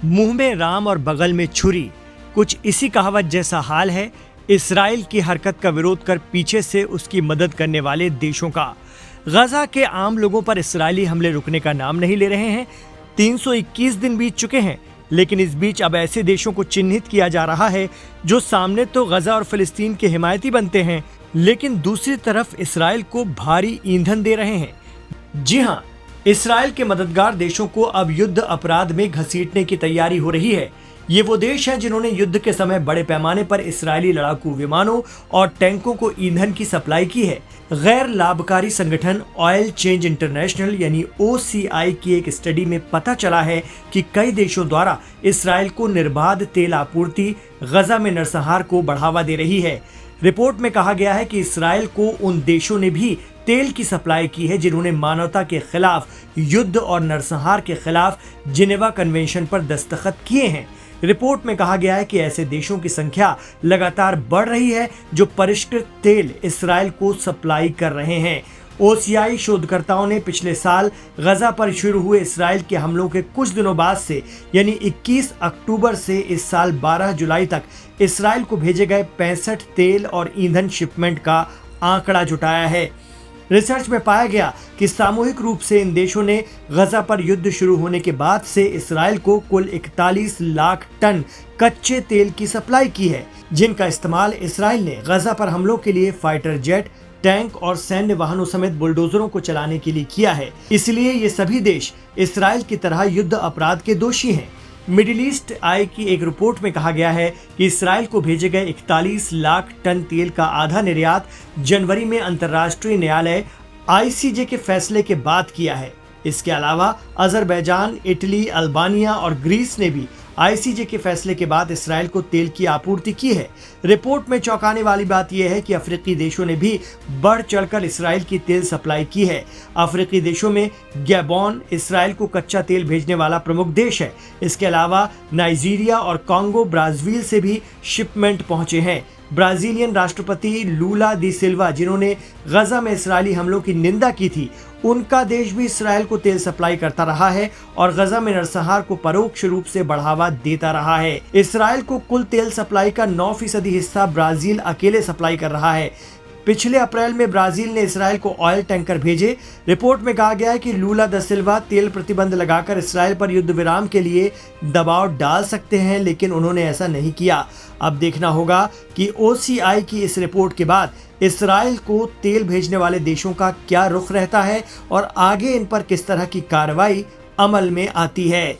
मुंह में राम और बगल में छुरी, कुछ इसी कहावत जैसा हाल है इसराइल की हरकत का विरोध कर पीछे से उसकी मदद करने वाले देशों का। गजा के आम लोगों पर इसराइली हमले रुकने का नाम नहीं ले रहे हैं। 321 दिन बीत चुके हैं, लेकिन इस बीच अब ऐसे देशों को चिन्हित किया जा रहा है जो सामने तो गजा और फिलिस्तीन के हिमायती बनते हैं, लेकिन दूसरी तरफ इसराइल को भारी ईंधन दे रहे हैं। जी हां, इसराइल के मददगार देशों को अब युद्ध अपराध में घसीटने की तैयारी हो रही है। ये वो देश हैं जिन्होंने युद्ध के समय बड़े पैमाने पर इसराइली लड़ाकू विमानों और टैंकों को ईंधन की सप्लाई की है। गैर लाभकारी संगठन ऑयल चेंज इंटरनेशनल यानी OCI की एक स्टडी में पता चला है कि कई देशों द्वारा इसराइल को निर्बाध तेल आपूर्ति गजा में नरसंहार को बढ़ावा दे रही है। रिपोर्ट में कहा गया है कि इसराइल को उन देशों ने भी तेल की सप्लाई की है जिन्होंने मानवता के खिलाफ युद्ध और नरसंहार के खिलाफ जिनेवा कन्वेंशन पर दस्तखत किए हैं। रिपोर्ट में कहा गया है कि ऐसे देशों की संख्या लगातार बढ़ रही है जो परिष्कृत तेल इसराइल को सप्लाई कर रहे हैं। OCI शोधकर्ताओं ने पिछले साल गजा पर शुरू हुए इसराइल के हमलों के कुछ दिनों बाद से यानी 21 अक्टूबर से इस साल 12 जुलाई तक इसराइल को भेजे गए 65 तेल और ईंधन शिपमेंट का आंकड़ा जुटाया है। रिसर्च में पाया गया कि सामूहिक रूप से इन देशों ने गजा पर युद्ध शुरू होने के बाद से इसराइल को कुल 41 लाख टन कच्चे तेल की सप्लाई की है, जिनका इस्तेमाल इसराइल ने गजा पर हमलों के लिए फाइटर जेट, टैंक और सैन्य वाहनों समेत बुलडोजरों को चलाने के लिए किया है। इसलिए ये सभी देश इसराइल की तरह युद्ध अपराध के दोषी हैं। मिडिल ईस्ट आई की एक रिपोर्ट में कहा गया है कि इसराइल को भेजे गए 41 लाख टन तेल का आधा निर्यात जनवरी में अंतर्राष्ट्रीय न्यायालय ICJ के फैसले के बाद किया है। इसके अलावा अजरबैजान, इटली, अल्बानिया और ग्रीस ने भी ICJ के फैसले के बाद इसराइल को तेल की आपूर्ति की है। रिपोर्ट में चौंकाने वाली बात यह है कि अफ्रीकी देशों ने भी बढ़ चढ़कर इसराइल की तेल सप्लाई की है। अफ्रीकी देशों में गैबोन इसराइल को कच्चा तेल भेजने वाला प्रमुख देश है। इसके अलावा नाइजीरिया और कांगो ब्राजील से भी शिपमेंट पहुंचे हैं। ब्राजीलियन राष्ट्रपति लूला दी सिल्वा, जिन्होंने गजा में इसराइली हमलों की निंदा की थी, उनका देश भी इसराइल को तेल सप्लाई करता रहा है और गजा में नरसंहार को परोक्ष रूप से बढ़ावा देता रहा है। इसराइल को कुल तेल सप्लाई का 9% हिस्सा ब्राजील अकेले सप्लाई कर रहा है। पिछले अप्रैल में ब्राजील ने इसराइल को ऑयल टैंकर भेजे। रिपोर्ट में कहा गया है कि लूला दा सिल्वा तेल प्रतिबंध लगाकर इसराइल पर युद्ध विराम के लिए दबाव डाल सकते हैं, लेकिन उन्होंने ऐसा नहीं किया। अब देखना होगा कि OCI की इस रिपोर्ट के बाद इसराइल को तेल भेजने वाले देशों का क्या रुख रहता है और आगे इन पर किस तरह की कार्रवाई अमल में आती है।